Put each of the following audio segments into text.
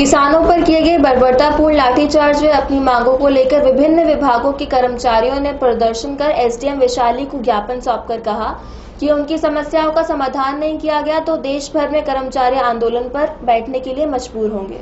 किसानों पर किए गए बर्बरतापूर्ण लाठीचार्ज में अपनी मांगों को लेकर विभिन्न विभागों के कर्मचारियों ने प्रदर्शन कर एसडीएम वैशाली को ज्ञापन सौंपकर कहा कि उनकी समस्याओं का समाधान नहीं किया गया तो देश भर में कर्मचारी आंदोलन पर बैठने के लिए मजबूर होंगे।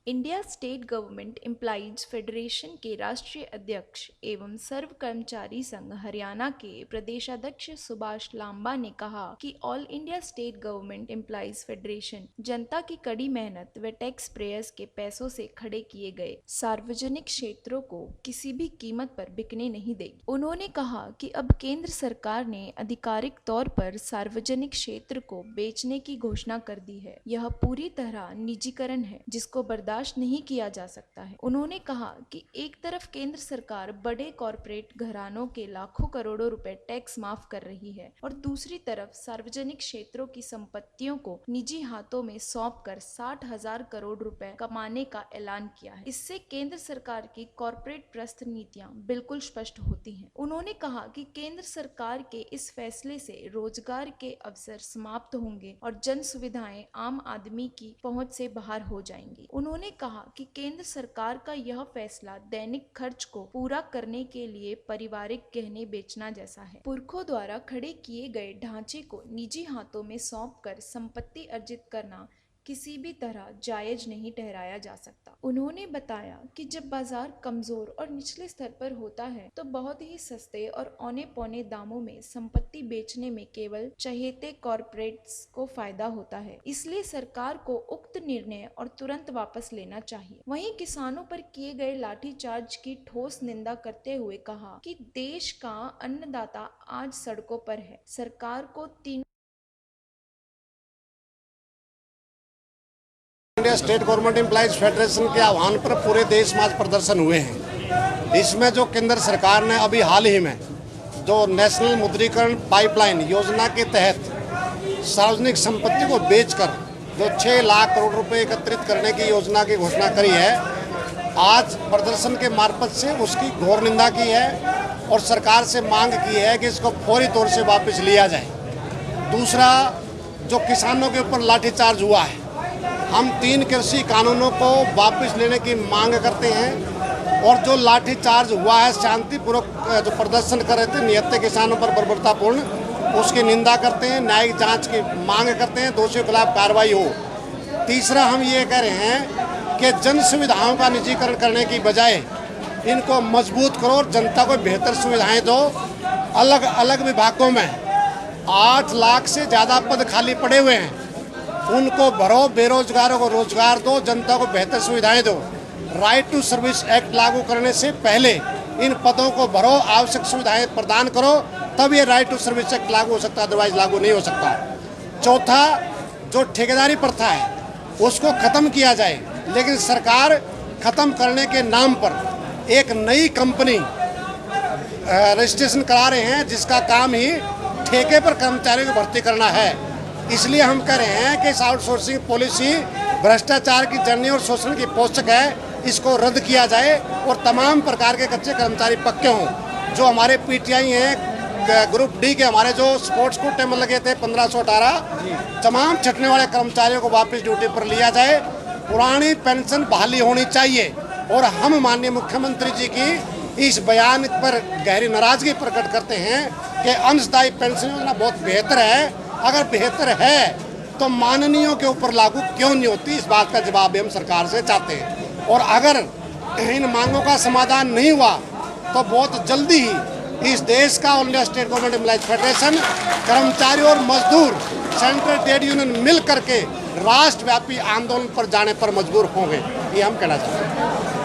India state government employees federation के राष्ट्रीय अध्यक्ष एवं सर्व कर्मचारी संघ हरियाणा के प्रदेशाध्यक्ष सुभाष लांबा ने कहा कि all India state government employees federation जनता की कड़ी मेहनत व टैक्स पेयर्स के पैसों से खड़े किए गए सार्वजनिक क्षेत्रों को किसी भी कीमत पर बिकने नहीं देगी। उन्होंने कहा कि अब केंद्र सरकार ने आधिकारिक तौर पर सार्वजनिक क्षेत्र को बेचने की घोषणा कर दी है। यह पूरी तरह निजीकरण है जिसको बर्दाश्त नहीं किया जा सकता है। उन्होंने कहा कि एक तरफ केंद्र सरकार बड़े कॉरपोरेट घरानों के लाखों करोड़ों रुपए टैक्स माफ कर रही है और दूसरी तरफ सार्वजनिक क्षेत्रों की संपत्तियों को निजी हाथों में सौंपकर 60,000 करोड़ रुपए कमाने का ऐलान किया है। इससे केंद्र सरकार की कॉरपोरेट प्रस्थ नीतियां बिल्कुल स्पष्ट होती हैं। उन्होंने कहा कि केंद्र सरकार के इस फैसले से रोजगार के अवसर समाप्त होंगे और जन सुविधाएं आम आदमी की पहुंच से बाहर हो जाएंगी। उन्होंने कहा कि केंद्र सरकार का यह फैसला दैनिक खर्च को पूरा करने के लिए पारिवारिक गहने बेचना जैसा है। पुरखों द्वारा खड़े किए गए ढांचे को निजी हाथों में सौंपकर संपत्ति अर्जित करना किसी भी तरह जायज नहीं ठहराया जा सकता। उन्होंने बताया कि जब बाजार कमजोर और निचले स्तर पर होता है तो बहुत ही सस्ते और औने पौने दामों में संपत्ति बेचने में केवल चहेते कॉरपोरेट्स को फायदा होता है। इसलिए सरकार को उक्त निर्णय और तुरंत वापस लेना चाहिए। वहीं किसानों पर किए गए लाठीचार्ज की ठोस निंदा करते हुए कहा कि देश का अन्नदाता आज सड़कों पर है। सरकार को India state government employees federation के आह्वान पर पूरे देश में आज प्रदर्शन हुए हैं। इसमें जो केंद्र सरकार ने अभी हाल ही में जो नेशनल मुद्रीकरण पाइपलाइन योजना के तहत सार्वजनिक संपत्ति को बेचकर जो 6 लाख करोड़ रुपए एकत्रित करने की योजना की घोषणा करी है, आज प्रदर्शन के मार्फत से उसकी घोर निंदा की है और सरकार से मांग की है कि इसको फौरी तौर से वापस लिया जाए। दूसरा, जो किसानों के ऊपर लाठीचार्ज हुआ है, हम 3 कृषि कानूनों को वापस लेने की मांग करते हैं और जो लाठीचार्ज हुआ है शांतिपूर्वक जो प्रदर्शन कर रहे थे निहत्थे किसानों पर बर्बरतापूर्ण, उसकी निंदा करते हैं, न्यायिक जांच की मांग करते हैं, दोषियों के खिलाफ कार्रवाई हो। तीसरा, हम ये कह रहे हैं कि जन सुविधाओं का निजीकरण करने की बजाय इनको मजबूत करो और जनता को बेहतर सुविधाएं दो। अलग अलग विभागों में 8 लाख से ज़्यादा पद खाली पड़े हुए हैं, उनको भरो, बेरोजगारों को रोजगार दो, जनता को बेहतर सुविधाएं दो। राइट टू सर्विस एक्ट लागू करने से पहले इन पदों को भरो, आवश्यक सुविधाएं प्रदान करो, तब ये राइट टू सर्विस एक्ट लागू हो सकता है, अदरवाइज लागू नहीं हो सकता। चौथा, जो ठेकेदारी प्रथा है उसको खत्म किया जाए, लेकिन सरकार खत्म करने के नाम पर एक नई कंपनी रजिस्ट्रेशन करा रहे हैं जिसका काम ही ठेके पर कर्मचारियों को भर्ती करना है। इसलिए हम कह रहे हैं कि इस आउटसोर्सिंग पॉलिसी भ्रष्टाचार की जर्नी और शोषण की पोषक है, इसको रद्द किया जाए और तमाम प्रकार के कच्चे कर्मचारी पक्के हों। जो हमारे पीटीआई हैं, ग्रुप डी के हमारे जो स्पोर्ट्स कोटे में लगे थे 1518, तमाम छटने वाले कर्मचारियों को वापस ड्यूटी पर लिया जाए। पुरानी पेंशन बहाली होनी चाहिए और हम माननीय मुख्यमंत्री जी की इस बयान पर गहरी नाराजगी प्रकट करते हैं कि अंशदायी पेंशन योजना बहुत बेहतर है। अगर बेहतर है तो माननीयों के ऊपर लागू क्यों नहीं होती, इस बात का जवाब भी हम सरकार से चाहते हैं। और अगर इन मांगों का समाधान नहीं हुआ तो बहुत जल्दी ही इस देश का all India state government employees federation, कर्मचारी और मजदूर, सेंट्रल ट्रेड यूनियन मिल करके राष्ट्रव्यापी आंदोलन पर जाने पर मजबूर होंगे, ये हम कहना चाहते हैं।